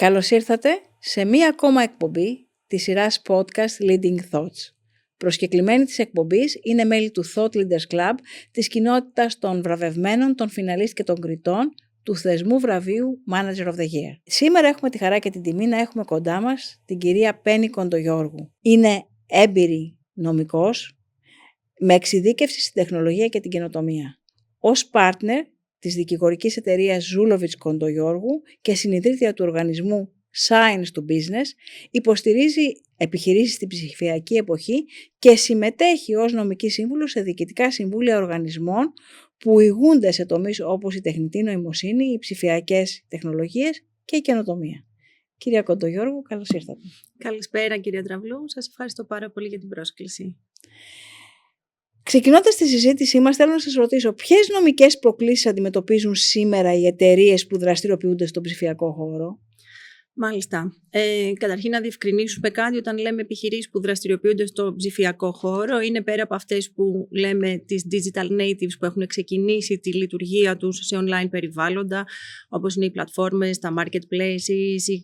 Καλώς ήρθατε σε μία ακόμα εκπομπή της σειράς podcast Leading Thoughts. Προσκεκλημένοι της εκπομπής είναι μέλη του Thought Leaders Club, της κοινότητας των βραβευμένων, των φιναλίστ και των κριτών του θεσμού βραβείου Manager of the Year. Σήμερα έχουμε τη χαρά και την τιμή να έχουμε κοντά μας την κυρία Πέννη Κοντογιώργου. Είναι έμπειρη νομικός με εξειδίκευση στην τεχνολογία και την καινοτομία. Ως partner της δικηγορικής εταιρείας Ζούλοβιτς Κοντογιώργου και συνιδρύτρια του οργανισμού Science to Business, υποστηρίζει επιχειρήσεις στην ψηφιακή εποχή και συμμετέχει ως νομική σύμβουλος σε διοικητικά συμβούλια οργανισμών που ηγούνται σε τομείς όπως η τεχνητή νοημοσύνη, οι ψηφιακές τεχνολογίες και η καινοτομία. Κυρία Κοντογιώργου, καλώς ήρθατε. Καλησπέρα κυρία Τραβλού, σας ευχαριστώ πάρα πολύ για την πρόσκληση. Ξεκινώντας τη συζήτησή μας, θέλω να σας ρωτήσω ποιες νομικές προκλήσεις αντιμετωπίζουν σήμερα οι εταιρείες που δραστηριοποιούνται στον ψηφιακό χώρο. Μάλιστα. Καταρχήν να διευκρινίσουμε κάτι, όταν λέμε επιχειρήσεις που δραστηριοποιούνται στο ψηφιακό χώρο, είναι πέρα από αυτές που λέμε τις digital natives που έχουν ξεκινήσει τη λειτουργία τους σε online περιβάλλοντα, όπως είναι οι πλατφόρμες, τα marketplaces,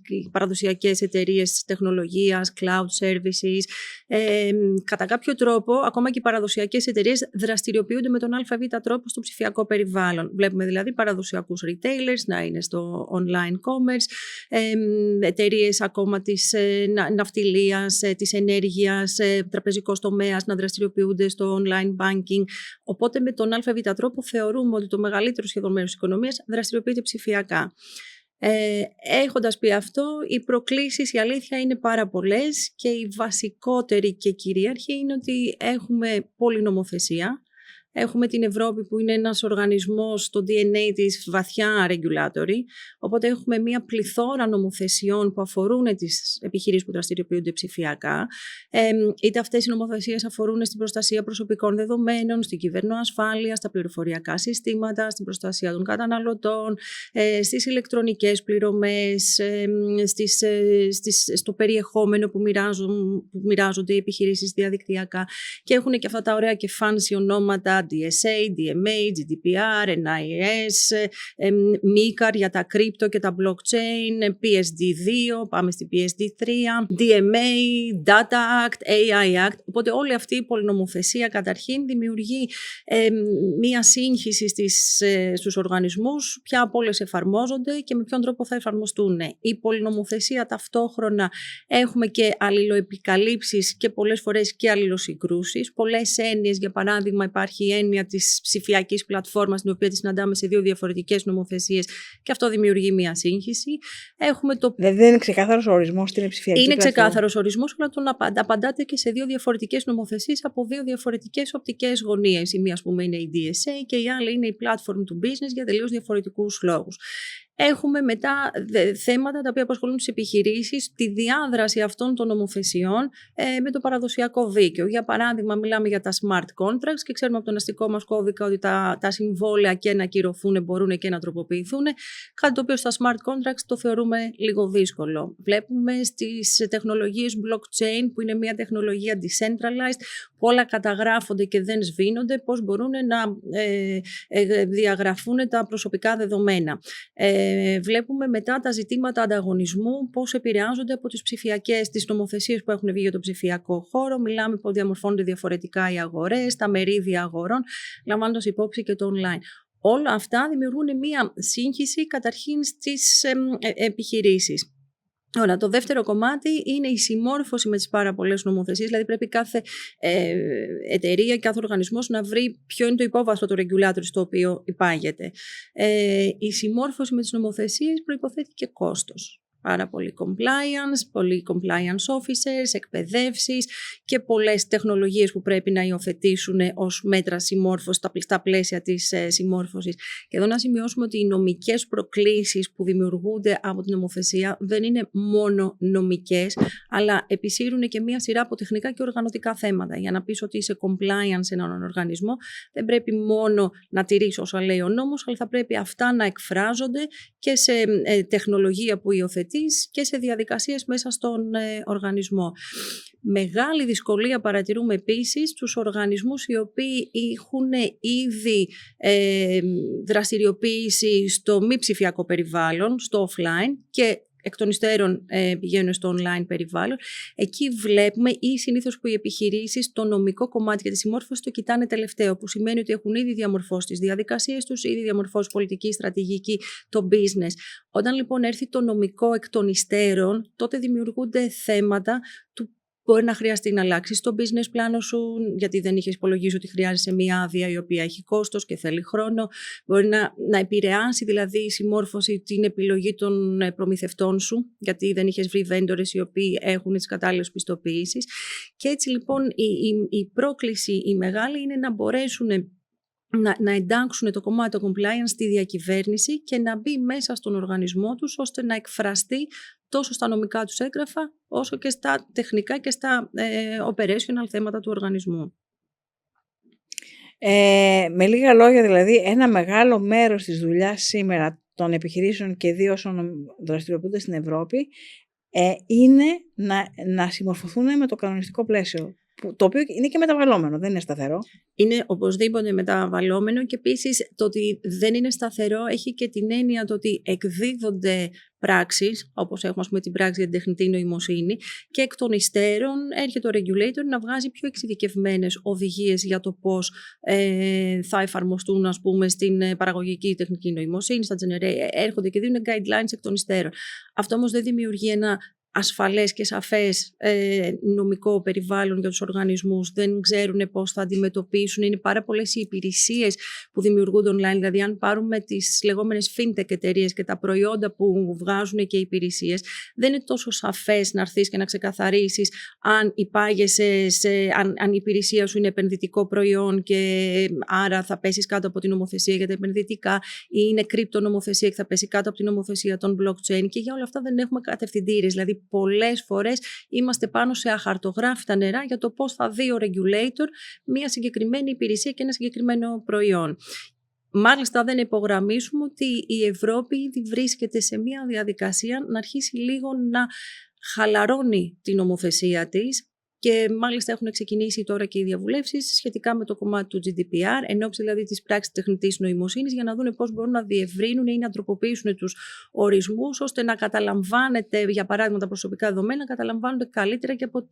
οι παραδοσιακές εταιρείες τεχνολογίας, cloud services. Κατά κάποιο τρόπο, ακόμα και οι παραδοσιακές εταιρείες δραστηριοποιούνται με τον ΑΒ τρόπο στο ψηφιακό περιβάλλον. Βλέπουμε δηλαδή παραδοσιακούς retailers να είναι στο online commerce, εταιρείες ακόμα της ναυτιλίας, της ενέργειας, τραπεζικός τομέας να δραστηριοποιούνται στο online banking. Οπότε με τον ΑΒ τρόπο θεωρούμε ότι το μεγαλύτερο σχεδόν μέρος της οικονομίας δραστηριοποιείται ψηφιακά. Έχοντας πει αυτό, οι προκλήσεις, η αλήθεια είναι πάρα πολλές και η βασικότερη και κυρίαρχη είναι ότι έχουμε πολυνομοθεσία. Έχουμε την Ευρώπη που είναι ένας οργανισμός στο DNA της βαθιά regulatory, οπότε έχουμε μια πληθώρα νομοθεσιών που αφορούν τις επιχειρήσεις που δραστηριοποιούνται ψηφιακά. Είτε αυτές οι νομοθεσίες αφορούν στην προστασία προσωπικών δεδομένων, στην κυβερνοασφάλεια, στα πληροφοριακά συστήματα, στην προστασία των καταναλωτών, στις ηλεκτρονικές πληρωμές, στο περιεχόμενο που μοιράζονται οι επιχειρήσεις διαδικτυακά και έχουν και αυτά τα ωραία και fancy ονόματα DSA, DMA, GDPR, NIS, MiCAR για τα crypto και τα blockchain, PSD2, πάμε στη PSD3, DMA, Data Act, AI Act. Οπότε όλη αυτή η πολυνομοθεσία καταρχήν δημιουργεί μία σύγχυση στους οργανισμούς, ποια από όλες εφαρμόζονται και με ποιον τρόπο θα εφαρμοστούν. Η πολυνομοθεσία ταυτόχρονα έχουμε και αλληλοεπικαλύψεις και πολλές φορές και αλληλοσυγκρούσεις. Πολλές έννοιες, για παράδειγμα υπάρχει η έννοια της ψηφιακής πλατφόρμας, την οποία τη συναντάμε σε δύο διαφορετικές νομοθεσίες και αυτό δημιουργεί μια σύγχυση. Δεν είναι ξεκάθαρος ο ορισμός στην ψηφιακή πλατφόρμα. Είναι ξεκάθαρος ορισμός, αλλά τον απαντάτε και σε δύο διαφορετικές νομοθεσίες από δύο διαφορετικές οπτικές γωνίες. Η μία, ας πούμε, είναι η DSA και η άλλη είναι η Platform to Business για τελείως διαφορετικούς λόγους. Έχουμε μετά θέματα τα οποία απασχολούν τις επιχειρήσεις, τη διάδραση αυτών των νομοθεσιών με το παραδοσιακό δίκαιο. Για παράδειγμα, μιλάμε για τα smart contracts και ξέρουμε από τον αστικό μας κώδικα ότι τα συμβόλαια και να ακυρωθούν μπορούν και να τροποποιηθούν. Κάτι το οποίο στα smart contracts το θεωρούμε λίγο δύσκολο. Βλέπουμε στις τεχνολογίες blockchain, που είναι μια τεχνολογία decentralized, που όλα καταγράφονται και δεν σβήνονται, πώς μπορούν να διαγραφούν τα προσωπικά δεδομένα. Βλέπουμε μετά τα ζητήματα ανταγωνισμού, πώς επηρεάζονται από τις νομοθεσίες που έχουν βγει για το ψηφιακό χώρο. Μιλάμε πώς διαμορφώνονται διαφορετικά οι αγορές, τα μερίδια αγορών, λαμβάνοντας υπόψη και το online. Όλα αυτά δημιουργούν μία σύγχυση καταρχήν στις επιχειρήσεις. Ωραία, το δεύτερο κομμάτι είναι η συμμόρφωση με τις πάρα πολλές νομοθεσίες, δηλαδή πρέπει κάθε εταιρεία, κάθε οργανισμός να βρει ποιο είναι το υπόβαθρο του regulator στο οποίο υπάγεται. Η συμμόρφωση με τις νομοθεσίες προϋποθέτει και κόστος. Πάρα πολύ compliance, πολλοί compliance officers, εκπαιδεύσεις και πολλές τεχνολογίες που πρέπει να υιοθετήσουν ως μέτρα συμμόρφωσης στα πλαίσια της συμμόρφωσης. Και εδώ να σημειώσουμε ότι οι νομικές προκλήσεις που δημιουργούνται από την νομοθεσία δεν είναι μόνο νομικές, αλλά επισύρουν και μία σειρά από τεχνικά και οργανωτικά θέματα. Για να πεις ότι είσαι compliance σε έναν οργανισμό, δεν πρέπει μόνο να τηρείς όσα λέει ο νόμος, αλλά θα πρέπει αυτά να εκφράζονται και σε τεχνολογία που υιοθετείς και σε διαδικασίες μέσα στον οργανισμό. Μεγάλη δυσκολία παρατηρούμε επίσης στους οργανισμούς οι οποίοι έχουν ήδη δραστηριοποίηση στο μη ψηφιακό περιβάλλον, στο offline, και εκ των υστέρων πηγαίνουν στο online περιβάλλον. Εκεί βλέπουμε ή συνήθως που οι επιχειρήσεις το νομικό κομμάτι για τη συμμόρφωση το κοιτάνε τελευταίο, που σημαίνει ότι έχουν ήδη διαμορφώσει τις διαδικασίες τους, ήδη διαμορφώσει πολιτική, στρατηγική, το business. Όταν λοιπόν έρθει το νομικό εκ των υστέρων, τότε δημιουργούνται θέματα του μπορεί να χρειαστεί να αλλάξει το business πλάνο σου, γιατί δεν είχε υπολογίσει ότι χρειάζεσαι μία άδεια η οποία έχει κόστος και θέλει χρόνο. Μπορεί να επηρεάσει δηλαδή η συμμόρφωση την επιλογή των προμηθευτών σου, γιατί δεν είχες βρει vendors οι οποίοι έχουν τις κατάλληλες πιστοποιήσεις. Και έτσι λοιπόν η πρόκληση η μεγάλη είναι να μπορέσουν να εντάξουν το κομμάτι του compliance στη διακυβέρνηση και να μπει μέσα στον οργανισμό τους ώστε να εκφραστεί τόσο στα νομικά τους έγγραφα όσο και στα τεχνικά και στα operational θέματα του οργανισμού. Με λίγα λόγια δηλαδή, ένα μεγάλο μέρος της δουλειάς σήμερα των επιχειρήσεων και ιδίως όσων δραστηριοποιούνται στην Ευρώπη είναι να συμμορφωθούν με το κανονιστικό πλαίσιο. Το οποίο είναι και μεταβαλλόμενο, δεν είναι σταθερό. Είναι οπωσδήποτε μεταβαλλόμενο και επίσης το ότι δεν είναι σταθερό έχει και την έννοια το ότι εκδίδονται πράξεις, όπως έχουμε πούμε, την πράξη για την τεχνητή νοημοσύνη, και εκ των υστέρων έρχεται ο regulator να βγάζει πιο εξειδικευμένες οδηγίες για το πώς θα εφαρμοστούν ας πούμε, στην παραγωγική τεχνητή νοημοσύνη, στα έρχονται και δίνουν guidelines εκ των υστέρων. Αυτό όμως δεν δημιουργεί ένα ασφαλές και σαφές νομικό περιβάλλον για τους οργανισμούς, δεν ξέρουν πώς θα αντιμετωπίσουν. Είναι πάρα πολλές οι υπηρεσίες που δημιουργούνται online. Δηλαδή, αν πάρουμε τις λεγόμενες fintech εταιρείες και τα προϊόντα που βγάζουν και οι υπηρεσίες, δεν είναι τόσο σαφές να έρθεις και να ξεκαθαρίσεις αν υπάγεσαι, αν η υπηρεσία σου είναι επενδυτικό προϊόν και άρα θα πέσεις κάτω από την νομοθεσία για τα επενδυτικά, ή είναι κρυπτονομοθεσία και θα πέσει κάτω από την νομοθεσία των blockchain. Και για όλα αυτά δεν έχουμε κατευθυντήρες. Δηλαδή, πολλές φορές είμαστε πάνω σε αχαρτογράφητα νερά για το πώς θα δει ο regulator μια συγκεκριμένη υπηρεσία και ένα συγκεκριμένο προϊόν. Μάλιστα δεν υπογραμμίσουμε ότι η Ευρώπη ήδη βρίσκεται σε μια διαδικασία να αρχίσει λίγο να χαλαρώνει την νομοθεσία της. Και μάλιστα έχουν ξεκινήσει τώρα και οι διαβουλεύσεις σχετικά με το κομμάτι του GDPR, εν ώψη δηλαδή της πράξης τεχνητής νοημοσύνης, για να δουν πώς μπορούν να διευρύνουν ή να τροποποιήσουν τους ορισμούς, ώστε να καταλαμβάνεται, για παράδειγμα, τα προσωπικά δεδομένα, να καταλαμβάνονται καλύτερα και από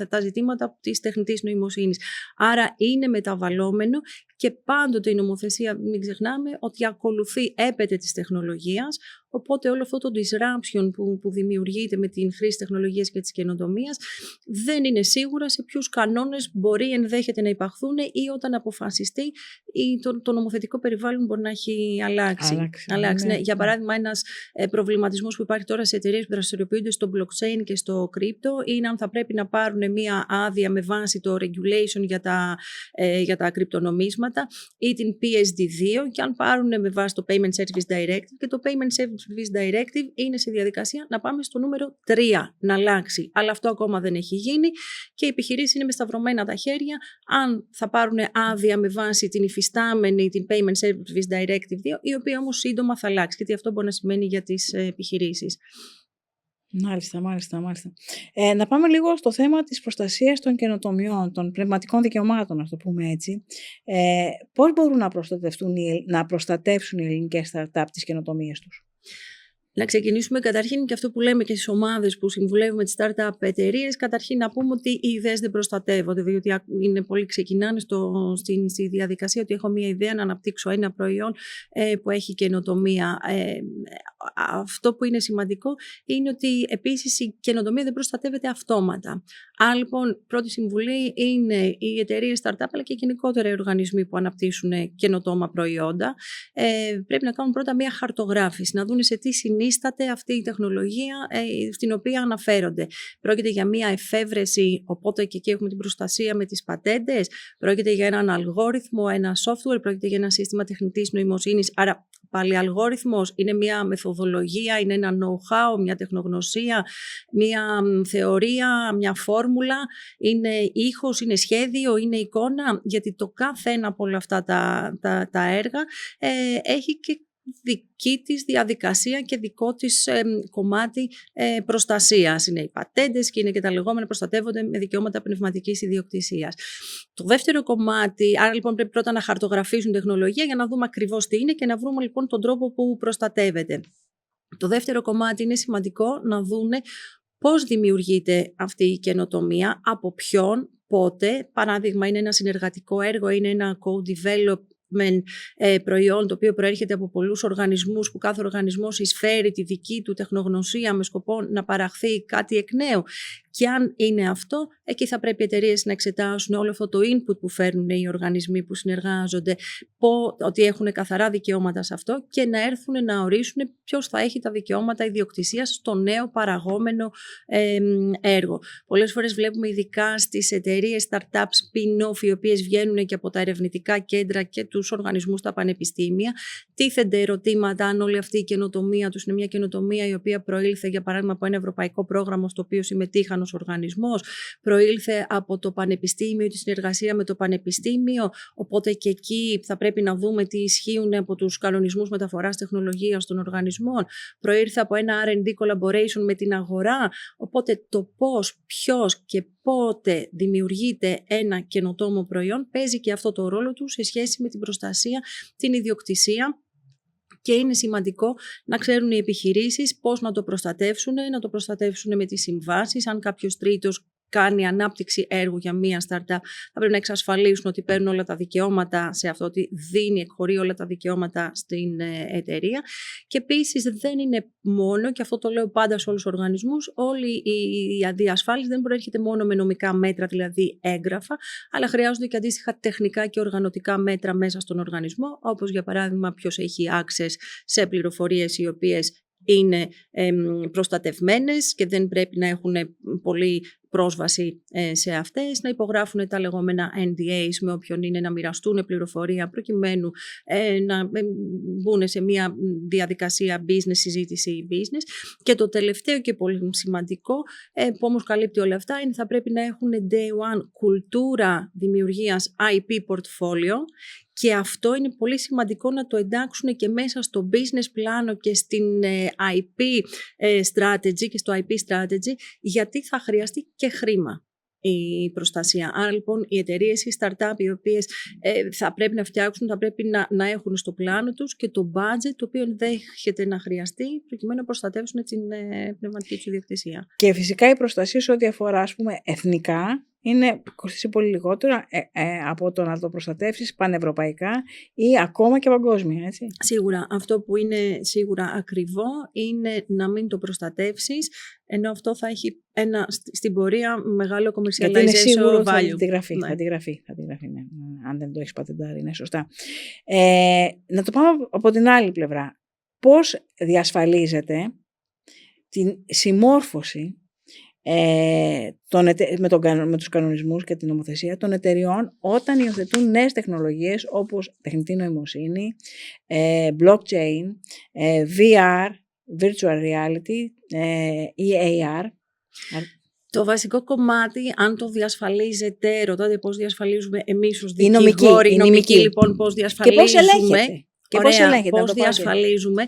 τα ζητήματα της τεχνητής νοημοσύνης. Άρα είναι μεταβαλλόμενο και πάντοτε η νομοθεσία, μην ξεχνάμε, ότι ακολουθεί έπεται της τεχνολογίας. Οπότε όλο αυτό το disruption που δημιουργείται με την χρήση τεχνολογίας και της καινοτομίας δεν είναι σίγουρα σε ποιους κανόνες μπορεί ενδέχεται να υπαχθούν ή όταν αποφασιστεί ή το νομοθετικό περιβάλλον μπορεί να έχει αλλάξει. Ναι. Για παράδειγμα, ένας προβληματισμός που υπάρχει τώρα σε εταιρείες που δραστηριοποιούνται στο blockchain και στο crypto είναι αν θα πρέπει να πάρουν μία άδεια με βάση το regulation για τα κρυπτονομίσματα ή την PSD2 και αν πάρουν με βάση το Payment Service Directive, και το Payment Service Directive είναι σε διαδικασία να πάμε στο νούμερο 3 να αλλάξει. Αλλά αυτό ακόμα δεν έχει γίνει και οι επιχειρήσεις είναι με σταυρωμένα τα χέρια αν θα πάρουν άδεια με βάση την υφιστάμενη, την Payment Service Directive 2, η οποία όμως σύντομα θα αλλάξει, γιατί αυτό μπορεί να σημαίνει για τις επιχειρήσεις. Μάλιστα. Να πάμε λίγο στο θέμα της προστασίας των καινοτομιών, των πνευματικών δικαιωμάτων, να το πούμε έτσι. Πώς μπορούν να προστατεύσουν οι ελληνικές startup τις καινοτομίες τους? Να ξεκινήσουμε καταρχήν και αυτό που λέμε και στις ομάδες που συμβουλεύουμε τις startup εταιρείες, καταρχήν να πούμε ότι οι ιδέες δεν προστατεύονται, διότι είναι πολλοί ξεκινάνε στη διαδικασία ότι έχω μια ιδέα να αναπτύξω ένα προϊόν που έχει καινοτομία. Αυτό που είναι σημαντικό είναι ότι επίσης η καινοτομία δεν προστατεύεται αυτόματα. Άρα λοιπόν πρώτη συμβουλή είναι οι εταιρείες startup αλλά και γενικότερα οι οργανισμοί που αναπτύσσουν καινοτόμα προϊόντα πρέπει να κάνουν πρώτα μια χαρτογράφηση, να δουν σε τι συνίσταται αυτή η τεχνολογία στην οποία αναφέρονται. Πρόκειται για μια εφεύρεση, οπότε και εκεί έχουμε την προστασία με τις πατέντες, πρόκειται για έναν αλγόριθμο, ένα software, πρόκειται για ένα σύστημα τεχνητής νοημοσύνης, άρα πάλι αλγόριθμος είναι μια μεθοδολογία, είναι ένα know-how, μια τεχνογνωσία, μια θεωρία, μια φόρμουλα, είναι ήχος, είναι σχέδιο, είναι εικόνα, γιατί το κάθε ένα από όλα αυτά τα έργα έχει και δική της διαδικασία και δικό της κομμάτι προστασίας. Είναι οι πατέντες και είναι και τα λεγόμενα προστατεύονται με δικαιώματα πνευματικής ιδιοκτησίας. Το δεύτερο κομμάτι, άρα λοιπόν πρέπει πρώτα να χαρτογραφήσουν τεχνολογία για να δούμε ακριβώς τι είναι και να βρούμε λοιπόν τον τρόπο που προστατεύεται. Το δεύτερο κομμάτι είναι σημαντικό να δούνε πώς δημιουργείται αυτή η καινοτομία, από ποιον, πότε. Παράδειγμα, είναι ένα συνεργατικό έργο, είναι ένα co-development προϊόν το οποίο προέρχεται από πολλούς οργανισμούς, που κάθε οργανισμός εισφέρει τη δική του τεχνογνωσία με σκοπό να παραχθεί κάτι εκ νέου. Και αν είναι αυτό, εκεί θα πρέπει οι εταιρείες να εξετάσουν όλο αυτό το input που φέρνουν οι οργανισμοί που συνεργάζονται, ότι έχουν καθαρά δικαιώματα σε αυτό και να έρθουν να ορίσουν ποιος θα έχει τα δικαιώματα ιδιοκτησίας στο νέο παραγόμενο έργο. Πολλές φορές βλέπουμε ειδικά στις εταιρείες startups spin-off, οι οποίες βγαίνουν και από τα ερευνητικά κέντρα και τους οργανισμούς στα πανεπιστήμια, τίθενται ερωτήματα αν όλη αυτή η καινοτομία τους είναι μια καινοτομία η οποία προήλθε, για παράδειγμα, από ένα ευρωπαϊκό πρόγραμμα στο οποίο συμμετείχαν ως οργανισμός, προήλθε από το πανεπιστήμιο ή τη συνεργασία με το πανεπιστήμιο, οπότε και εκεί θα πρέπει να δούμε τι ισχύουν από τους κανονισμούς μεταφοράς τεχνολογίας των οργανισμών, προήλθε από ένα R&D collaboration με την αγορά, οπότε το πώς, ποιος και πότε δημιουργείται ένα καινοτόμο προϊόν παίζει και αυτό το ρόλο του σε σχέση με την προστασία, την ιδιοκτησία. Και είναι σημαντικό να ξέρουν οι επιχειρήσεις πώς να το προστατεύσουν με τις συμβάσεις. Αν κάποιος τρίτος κάνει ανάπτυξη έργου για μία startup, θα πρέπει να εξασφαλίσουν ότι παίρνουν όλα τα δικαιώματα σε αυτό, ότι εκχωρεί όλα τα δικαιώματα στην εταιρεία. Και επίσης δεν είναι μόνο, και αυτό το λέω πάντα σε όλους τους οργανισμούς, όλη η διασφάλιση δεν προέρχεται μόνο με νομικά μέτρα, δηλαδή έγγραφα, αλλά χρειάζονται και αντίστοιχα τεχνικά και οργανωτικά μέτρα μέσα στον οργανισμό, όπως για παράδειγμα ποιος έχει access σε πληροφορίες οι οποίες είναι προστατευμένες και δεν πρέπει να έχουν πολύ πρόσβαση σε αυτές, να υπογράφουν τα λεγόμενα NDAs με όποιον είναι, να μοιραστούν πληροφορία προκειμένου να μπουν σε μια διαδικασία business, συζήτηση business. Και το τελευταίο και πολύ σημαντικό, που όμως καλύπτει όλα αυτά, είναι θα πρέπει να έχουν day one κουλτούρα δημιουργίας IP portfolio. Και αυτό είναι πολύ σημαντικό να το εντάξουν και μέσα στο business πλάνο και στην IP strategy και στο IP strategy, γιατί θα χρειαστεί και χρήμα η προστασία. Άρα λοιπόν οι εταιρείες, οι startup οι οποίες θα πρέπει να φτιάξουν, θα πρέπει να έχουν στο πλάνο τους και το budget το οποίο ενδέχεται να χρειαστεί προκειμένου να προστατεύσουν την πνευματική τους ιδιοκτησία. Και φυσικά η προστασία σε ό,τι αφορά, ας πούμε, εθνικά, κοστίζει πολύ λιγότερο από το να το προστατεύσεις πανευρωπαϊκά ή ακόμα και παγκόσμια, έτσι. Σίγουρα. Αυτό που είναι σίγουρα ακριβό είναι να μην το προστατεύσεις, ενώ αυτό θα έχει στην πορεία μεγάλο commercialization value. Θα τη γραφεί, ναι. Αν δεν το έχεις πατεντάρει, είναι σωστά. Να το πάμε από την άλλη πλευρά. Πώς διασφαλίζεται την συμμόρφωση με τους κανονισμούς και την νομοθεσία των εταιριών όταν υιοθετούν νέες τεχνολογίες όπως τεχνητή νοημοσύνη, blockchain, VR, virtual reality ή AR. Το βασικό κομμάτι, αν το διασφαλίζετε, ρωτάτε πώς διασφαλίζουμε εμείς ως δικηγόροι, οι νομικοί λοιπόν πώς διασφαλίζουμε. Και πώς ελέγχεται. Και πώς διασφαλίζουμε.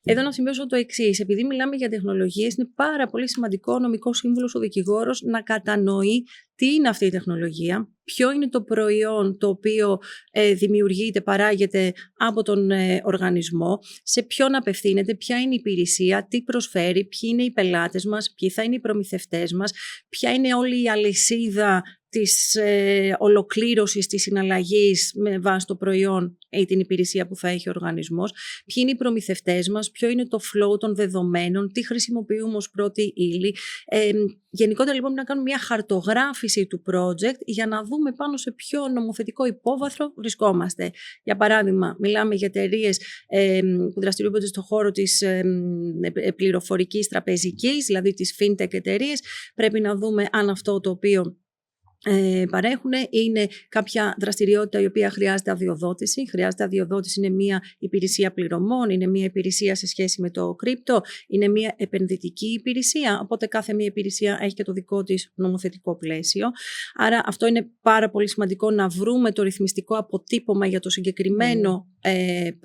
Εδώ να σημειώσω το εξής. Επειδή μιλάμε για τεχνολογίες, είναι πάρα πολύ σημαντικό ο νομικός σύμβουλος, ο δικηγόρος, να κατανοεί τι είναι αυτή η τεχνολογία, ποιο είναι το προϊόν το οποίο δημιουργείται, παράγεται από τον οργανισμό, σε ποιον απευθύνεται, ποια είναι η υπηρεσία, τι προσφέρει, ποιοι είναι οι πελάτες μας, ποιοι θα είναι οι προμηθευτές μας, ποια είναι όλη η αλυσίδα της ολοκλήρωσης της συναλλαγής με βάση το προϊόν ή την υπηρεσία που θα έχει ο οργανισμός, ποιοι είναι οι προμηθευτές μας, ποιο είναι το flow των δεδομένων, τι χρησιμοποιούμε ως πρώτη ύλη. Γενικότερα λοιπόν να κάνουμε μια χαρτογράφηση του project για να δούμε πάνω σε ποιο νομοθετικό υπόβαθρο βρισκόμαστε. Για παράδειγμα, μιλάμε για εταιρείες που δραστηριοποιούνται στον χώρο της πληροφορικής τραπεζικής, δηλαδή τις fintech εταιρείες. Πρέπει να δούμε αν αυτό το οποίο παρέχουν είναι κάποια δραστηριότητα η οποία χρειάζεται αδειοδότηση. Χρειάζεται αδειοδότηση, είναι μια υπηρεσία πληρωμών, είναι μια υπηρεσία σε σχέση με το κρύπτο, είναι μια επενδυτική υπηρεσία, οπότε κάθε μια υπηρεσία έχει και το δικό της νομοθετικό πλαίσιο. Άρα αυτό είναι πάρα πολύ σημαντικό, να βρούμε το ρυθμιστικό αποτύπωμα για το συγκεκριμένο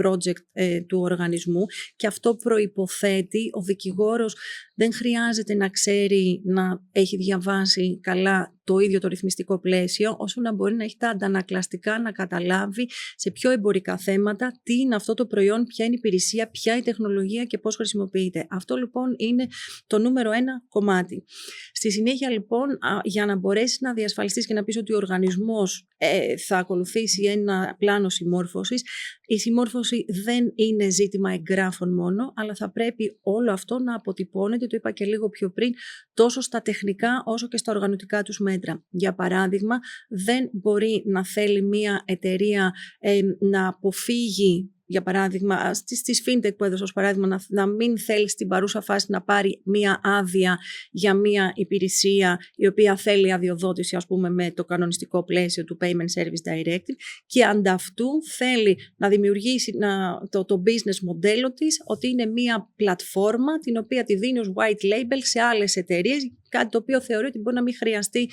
project του οργανισμού, και αυτό προϋποθέτει ο δικηγόρος δεν χρειάζεται να ξέρει να έχει διαβάσει καλά το ίδιο το ρυθμιστικό πλαίσιο, όσο να μπορεί να έχει τα αντανακλαστικά, να καταλάβει σε πιο εμπορικά θέματα τι είναι αυτό το προϊόν, ποια είναι η υπηρεσία, ποια η τεχνολογία και πώς χρησιμοποιείται. Αυτό λοιπόν είναι το νούμερο ένα κομμάτι. Στη συνέχεια λοιπόν, για να μπορέσεις να διασφαλιστείς και να πεις ότι ο οργανισμός θα ακολουθήσει ένα πλάνο συμμόρφωσης, η συμμόρφωση δεν είναι ζήτημα εγγράφων μόνο, αλλά θα πρέπει όλο αυτό να αποτυπώνεται, το είπα και λίγο πιο πριν, τόσο στα τεχνικά όσο και στα οργανωτικά τους μέτρα. Για παράδειγμα, δεν μπορεί να θέλει μια εταιρεία να αποφύγει, για παράδειγμα, στις fintech που έδωσα ως παράδειγμα, να μην θέλει στην παρούσα φάση να πάρει μία άδεια για μία υπηρεσία η οποία θέλει αδειοδότηση, ας πούμε, με το κανονιστικό πλαίσιο του Payment Service Directive, και ανταυτού θέλει να δημιουργήσει το business μοντέλο της, ότι είναι μία πλατφόρμα την οποία τη δίνει ως white label σε άλλες εταιρείες, κάτι το οποίο θεωρεί ότι μπορεί να μην χρειαστεί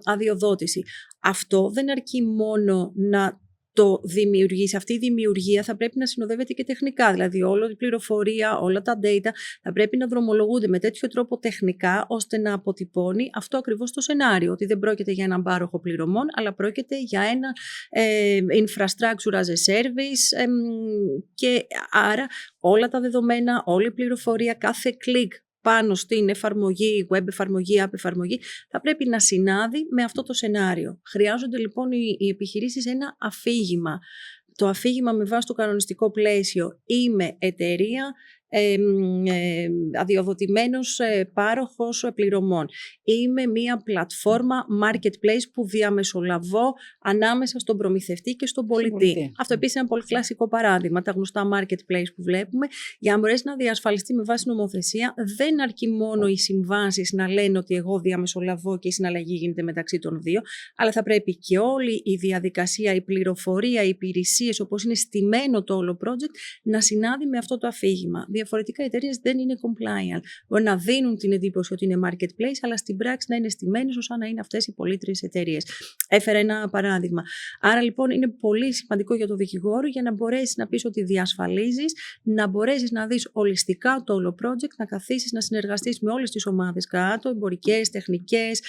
αδειοδότηση. Αυτό δεν αρκεί μόνο να το δημιουργήσει. Αυτή η δημιουργία θα πρέπει να συνοδεύεται και τεχνικά. Δηλαδή, όλη η πληροφορία, όλα τα data θα πρέπει να δρομολογούνται με τέτοιο τρόπο τεχνικά, ώστε να αποτυπώνει αυτό ακριβώς το σενάριο. Ότι δεν πρόκειται για έναν πάροχο πληρωμών, αλλά πρόκειται για ένα infrastructure as a service. Και άρα όλα τα δεδομένα, όλη η πληροφορία, κάθε κλικ πάνω στην εφαρμογή, web εφαρμογή, app εφαρμογή, θα πρέπει να συνάδει με αυτό το σενάριο. Χρειάζονται λοιπόν οι επιχειρήσεις ένα αφήγημα. Το αφήγημα με βάση το κανονιστικό πλαίσιο: είμαι εταιρεία, αδειοδοτημένος πάροχος πληρωμών. Είμαι μια πλατφόρμα marketplace που διαμεσολαβώ ανάμεσα στον προμηθευτή και στον πολιτή. Αυτό επίσης είναι ένα πολύ κλασικό παράδειγμα, τα γνωστά marketplace που βλέπουμε. Για να μπορέσει να διασφαλιστεί με βάση νομοθεσία, δεν αρκεί μόνο οι συμβάσεις να λένε ότι εγώ διαμεσολαβώ και η συναλλαγή γίνεται μεταξύ των δύο, αλλά θα πρέπει και όλη η διαδικασία, η πληροφορία, οι υπηρεσίες, όπως είναι στημένο το όλο project, να συνάδει με αυτό το αφήγημα. Διαφορετικά οι εταιρείες δεν είναι compliant. Μπορεί να δίνουν την εντύπωση ότι είναι marketplace, αλλά στην πράξη να είναι στημένες ως να είναι αυτές οι πολύτριες εταιρείες. Έφερα ένα παράδειγμα. Άρα λοιπόν είναι πολύ σημαντικό για το δικηγόρο, για να μπορέσεις να πεις ότι διασφαλίζεις, να μπορέσεις να δεις ολιστικά το όλο project, να καθίσεις να συνεργαστείς με όλες τις ομάδες κάτω, εμπορικές, τεχνικές,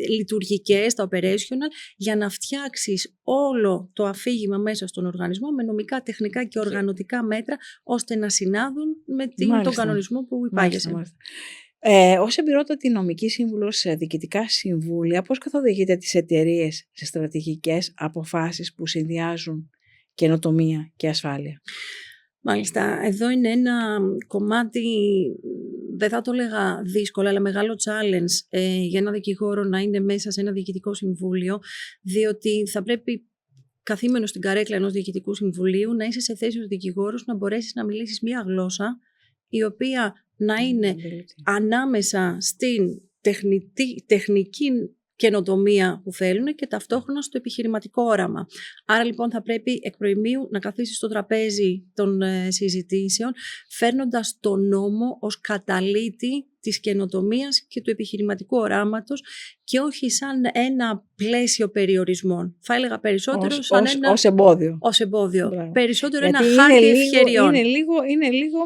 λειτουργικές, τα operational, για να φτιάξεις όλο το αφήγημα μέσα στον οργανισμό με νομικά, τεχνικά και οργανωτικά μέτρα, ώστε να συνάδουν με τον κανονισμό που υπάγεσαι. Ως εμπειρότατη νομική σύμβουλος σε διοικητικά συμβούλια, πώς καθοδηγείτε τις εταιρείες σε στρατηγικές αποφάσεις που συνδυάζουν καινοτομία και ασφάλεια? Μάλιστα, εδώ είναι ένα κομμάτι, δεν θα το έλεγα δύσκολο, αλλά μεγάλο challenge για ένα δικηγόρο να είναι μέσα σε ένα διοικητικό συμβούλιο, διότι θα πρέπει καθήμενο στην καρέκλα ενός διοικητικού συμβουλίου να είσαι σε θέση ως δικηγόρος να μπορέσεις να μιλήσεις μία γλώσσα η οποία να είναι ανάμεσα στην τεχνική καινοτομία που θέλουν και ταυτόχρονα στο επιχειρηματικό όραμα. Άρα λοιπόν θα πρέπει εκ προημίου να καθίσεις στο τραπέζι των συζητήσεων, φέρνοντας τον νόμο ως καταλήτη της καινοτομίας και του επιχειρηματικού οράματος, και όχι σαν ένα πλαίσιο περιορισμών. Θα έλεγα περισσότερο σαν ένα... Ως εμπόδιο. Περισσότερο γιατί ένα χάρτη ευκαιριών. Είναι λίγο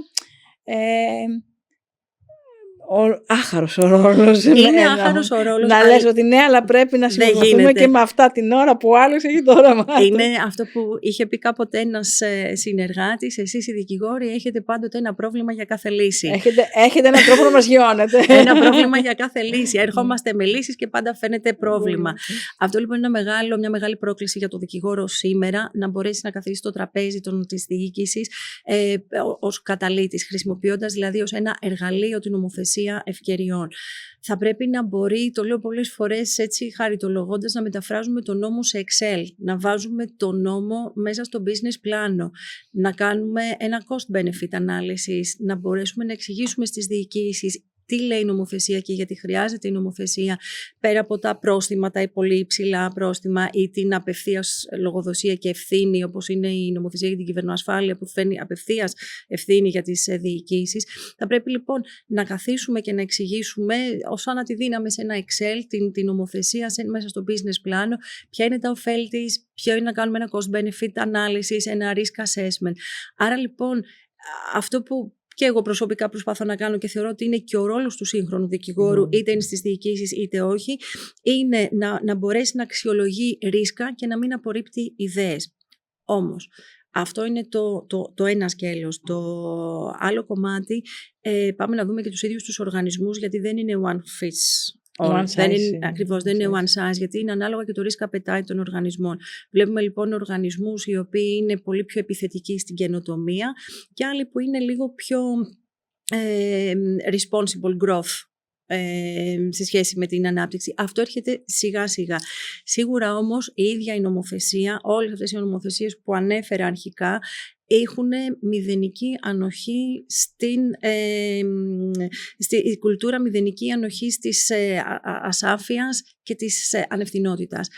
άχαρος ο ρόλος. Είναι άχαρος ο ρόλος. Να λες ότι ναι, αλλά πρέπει να συμμορφωθούμε και με αυτά την ώρα που άλλος έχει το όραμα. Είναι αυτό που είχε πει κάποτε ένας συνεργάτης: εσείς οι δικηγόροι έχετε πάντοτε ένα πρόβλημα για κάθε λύση. Έχετε ένα τρόπο να μας γιώνετε. Ένα πρόβλημα για κάθε λύση. Ερχόμαστε με λύσεις και πάντα φαίνεται πρόβλημα. Αυτό λοιπόν είναι μια μεγάλη πρόκληση για το δικηγόρο σήμερα, να μπορέσει να καθίσει στο τραπέζι της διοίκησης ως καταλήτης, χρησιμοποιώντας δηλαδή ως ένα εργαλείο την νομοθεσία ευκαιριών. Θα πρέπει να μπορεί, το λέω πολλές φορές έτσι χαριτολογώντας, να μεταφράζουμε τον νόμο σε Excel, να βάζουμε τον νόμο μέσα στο business πλάνο, να κάνουμε ένα cost benefit analysis, να μπορέσουμε να εξηγήσουμε στις διοικήσεις τι λέει η νομοθεσία και γιατί χρειάζεται η νομοθεσία, πέρα από τα πρόστιμα, τα πολύ υψηλά πρόστιμα ή την απευθείας λογοδοσία και ευθύνη, όπως είναι η νομοθεσία για την κυβερνοασφάλεια που φέρνει απευθείας ευθύνη για τις διοικήσεις. Θα πρέπει λοιπόν να καθίσουμε και να εξηγήσουμε ως να τη δίναμε σε ένα Excel την νομοθεσία μέσα στο business πλάνο, ποια είναι τα ωφέλη της, ποιο είναι να κάνουμε ένα cost-benefit analysis, ένα risk assessment. Άρα λοιπόν αυτό που και εγώ προσωπικά προσπαθώ να κάνω και θεωρώ ότι είναι και ο ρόλος του σύγχρονου δικηγόρου, είτε είναι στις διοικήσεις είτε όχι, είναι να μπορέσει να αξιολογεί ρίσκα και να μην απορρίπτει ιδέες. Όμως, αυτό είναι το ένα σκέλος. Το άλλο κομμάτι, πάμε να δούμε και τους ίδιους τους οργανισμούς, γιατί δεν είναι one fits. Δεν είναι one size, γιατί είναι ανάλογα και το risk appetite των οργανισμών. Βλέπουμε λοιπόν οργανισμούς οι οποίοι είναι πολύ πιο επιθετικοί στην καινοτομία και άλλοι που είναι λίγο πιο responsible growth σε σχέση με την ανάπτυξη. Αυτό έρχεται σιγά σιγά. Σίγουρα όμως η ίδια η νομοθεσία, όλες αυτές οι νομοθεσίες που ανέφερα αρχικά, έχουν μηδενική ανοχή στη κουλτούρα, μηδενική ανοχή της ασάφειας και της ανευθυνότητας.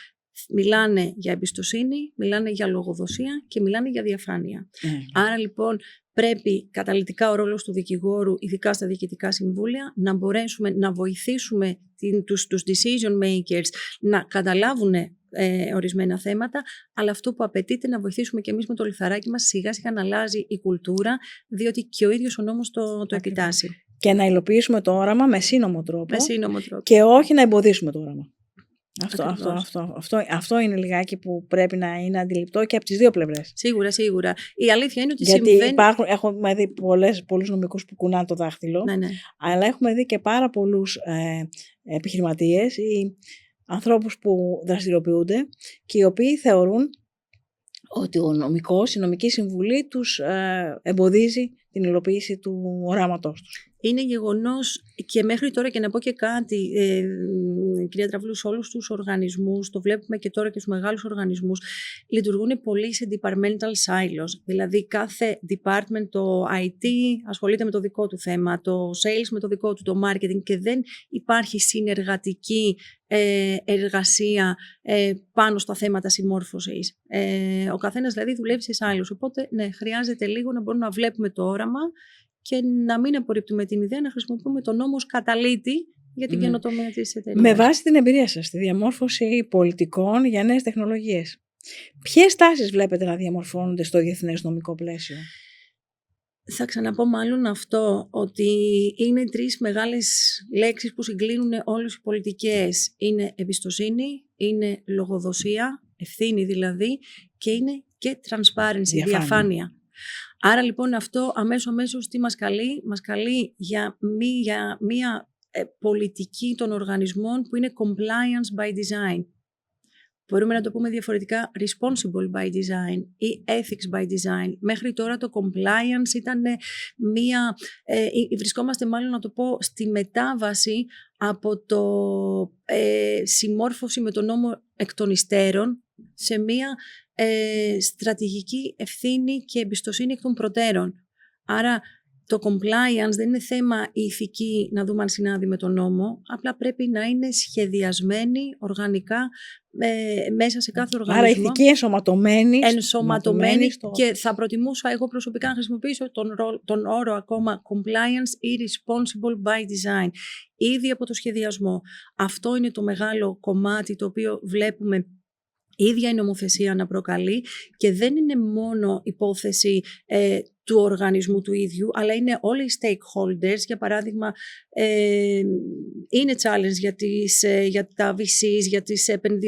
Μιλάνε για εμπιστοσύνη, μιλάνε για λογοδοσία και μιλάνε για διαφάνεια. Άρα λοιπόν πρέπει καταλυτικά ο ρόλος του δικηγόρου, ειδικά στα διοικητικά συμβούλια, να μπορέσουμε να βοηθήσουμε τους decision makers να καταλάβουν ορισμένα θέματα, αλλά αυτό που απαιτείται να βοηθήσουμε και εμείς με το λιθαράκι μας σιγά σιγά να αλλάζει η κουλτούρα, διότι και ο ίδιος ο νόμος το επιτάσσει. Και να υλοποιήσουμε το όραμα με σύνομο τρόπο. Και όχι να εμποδίσουμε το όραμα. Αυτό είναι λιγάκι που πρέπει να είναι αντιληπτό και από τις δύο πλευρές. Σίγουρα. Η αλήθεια είναι ότι γιατί έχουμε δει πολλούς νομικούς που κουνάνε το δάχτυλο, αλλά έχουμε δει και πάρα πολλούς επιχειρηματίες ή ανθρώπους που δραστηριοποιούνται και οι οποίοι θεωρούν ότι ο νομικός, η νομική συμβουλή τους εμποδίζει την υλοποίηση του οράματός τους. Είναι γεγονός και μέχρι τώρα, και να πω και κάτι, κυρία Τραβούλου, σε όλους τους οργανισμούς, το βλέπουμε και τώρα και στους μεγάλους οργανισμούς, λειτουργούν πολύ σε departmental silos. Δηλαδή κάθε department, το IT ασχολείται με το δικό του θέμα, το sales με το δικό του, το marketing, και δεν υπάρχει συνεργατική εργασία πάνω στα θέματα συμμόρφωσης. Ο καθένας δηλαδή δουλεύει σε silos. Οπότε ναι, χρειάζεται λίγο να μπορούμε να βλέπουμε το όραμα και να μην απορρίπτουμε την ιδέα, να χρησιμοποιούμε τον νόμο ως καταλήτη για την καινοτομία της εταιρείας. Με βάση την εμπειρία σας στη διαμόρφωση πολιτικών για νέες τεχνολογίες, ποιες τάσεις βλέπετε να διαμορφώνονται στο διεθνές νομικό πλαίσιο? Θα ξαναπώ μάλλον αυτό, ότι είναι τρεις μεγάλες λέξεις που συγκλίνουν όλες οι πολιτικές. Είναι εμπιστοσύνη, είναι λογοδοσία, ευθύνη δηλαδή, και είναι και transparency, διαφάνεια. Άρα λοιπόν αυτό αμέσως τι μας καλεί? Μας καλεί για μία πολιτική των οργανισμών που είναι compliance by design. Μπορούμε να το πούμε διαφορετικά responsible by design ή ethics by design. Μέχρι τώρα το compliance ήταν βρισκόμαστε μάλλον να το πω στη μετάβαση από το συμμόρφωση με τον νόμο εκ των υστέρων σε μία στρατηγική ευθύνη και εμπιστοσύνη εκ των προτέρων. Άρα το compliance δεν είναι θέμα η ηθική να δούμε αν συνάδει με τον νόμο, απλά πρέπει να είναι σχεδιασμένη οργανικά μέσα σε κάθε οργανισμό. Άρα ηθική ενσωματωμένη και θα προτιμούσα εγώ προσωπικά να χρησιμοποιήσω τον όρο ακόμα compliance ή responsible by design, ήδη από το σχεδιασμό. Αυτό είναι το μεγάλο κομμάτι το οποίο βλέπουμε η ίδια η νομοθεσία να προκαλεί, και δεν είναι μόνο υπόθεση του οργανισμού του ίδιου, αλλά είναι όλοι οι stakeholders. Για παράδειγμα, είναι challenge για τα VCs, για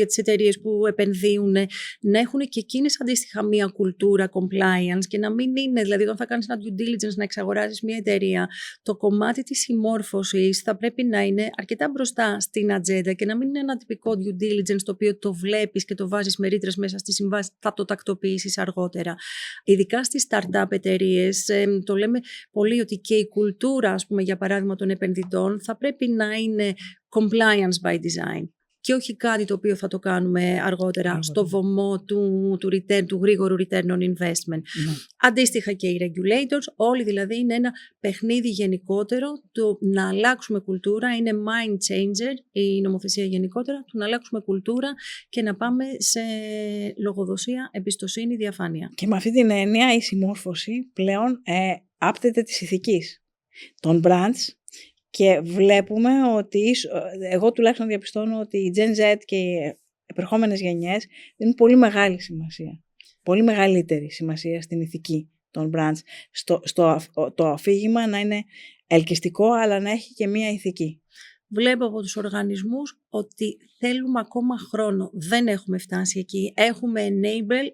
τις εταιρείες που επενδύουν, να έχουν και εκείνες αντίστοιχα μία κουλτούρα compliance και να μην είναι, δηλαδή όταν θα κάνεις ένα due diligence να εξαγοράσεις μία εταιρεία, το κομμάτι της συμμόρφωσης θα πρέπει να είναι αρκετά μπροστά στην ατζέντα και να μην είναι ένα τυπικό due diligence το οποίο το βλέπεις και το βάζεις με ρήτρες μέσα στη συμβάση, θα το τακτοποιήσεις αργότερα. Ειδικά στις startup εταιρείες, το λέμε πολύ ότι και η κουλτούρα, ας πούμε, για παράδειγμα των επενδυτών θα πρέπει να είναι compliance by design. και όχι κάτι το οποίο θα το κάνουμε αργότερα στο βωμό του γρήγορου return on investment. Αντίστοιχα και οι regulators, όλοι δηλαδή είναι ένα παιχνίδι γενικότερο, το να αλλάξουμε κουλτούρα, είναι mind changer η νομοθεσία γενικότερα, του να αλλάξουμε κουλτούρα και να πάμε σε λογοδοσία, εμπιστοσύνη, διαφάνεια. Και με αυτή την έννοια η συμμόρφωση πλέον άπτεται της ηθικής των brands και βλέπουμε ότι, εγώ τουλάχιστον διαπιστώνω ότι η Gen Z και οι επερχόμενες γενιές δίνουν πολύ μεγάλη σημασία, πολύ μεγαλύτερη σημασία στην ηθική των brands, το αφήγημα να είναι ελκυστικό αλλά να έχει και μία ηθική. Βλέπω από τους οργανισμούς ότι θέλουμε ακόμα χρόνο. Δεν έχουμε φτάσει εκεί. Έχουμε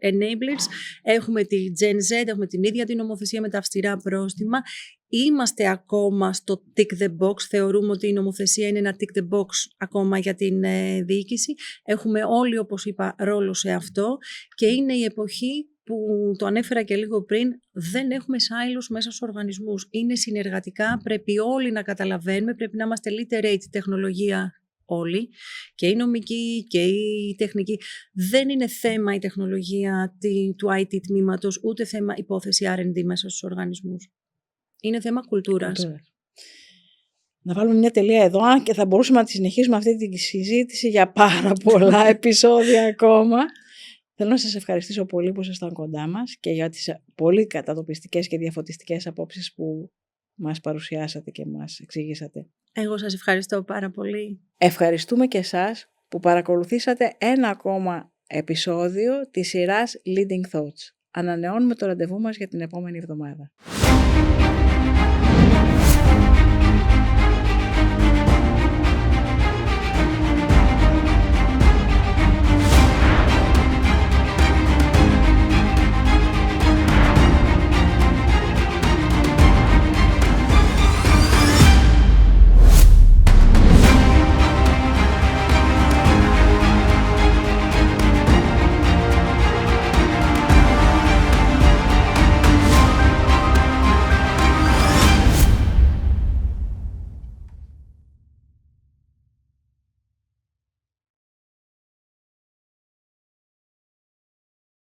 enablers, έχουμε τη Gen Z, έχουμε την ίδια την νομοθεσία με τα αυστηρά πρόστιμα. Είμαστε ακόμα στο tick the box. Θεωρούμε ότι η νομοθεσία είναι ένα tick the box ακόμα για την διοίκηση. Έχουμε όλοι, όπως είπα, ρόλο σε αυτό και είναι η εποχή που το ανέφερα και λίγο πριν, δεν έχουμε silos μέσα στους οργανισμούς. Είναι συνεργατικά, πρέπει όλοι να καταλαβαίνουμε, πρέπει να είμαστε literate τεχνολογία όλοι, και οι νομικοί και οι τεχνικοί. Δεν είναι θέμα η τεχνολογία του IT τμήματος, ούτε θέμα υπόθεση R&D μέσα στους οργανισμούς. Είναι θέμα κουλτούρας. Να βάλουμε μια τελεία εδώ, και θα μπορούσαμε να τη συνεχίσουμε αυτή τη συζήτηση για πάρα πολλά επεισόδια ακόμα. Θέλω να σας ευχαριστήσω πολύ που ήσασταν κοντά μας και για τις πολύ κατατοπιστικές και διαφωτιστικές απόψεις που μας παρουσιάσατε και μας εξηγήσατε. Εγώ σας ευχαριστώ πάρα πολύ. Ευχαριστούμε και εσάς που παρακολουθήσατε ένα ακόμα επεισόδιο της σειράς Leading Thoughts. Ανανεώνουμε το ραντεβού μας για την επόμενη εβδομάδα.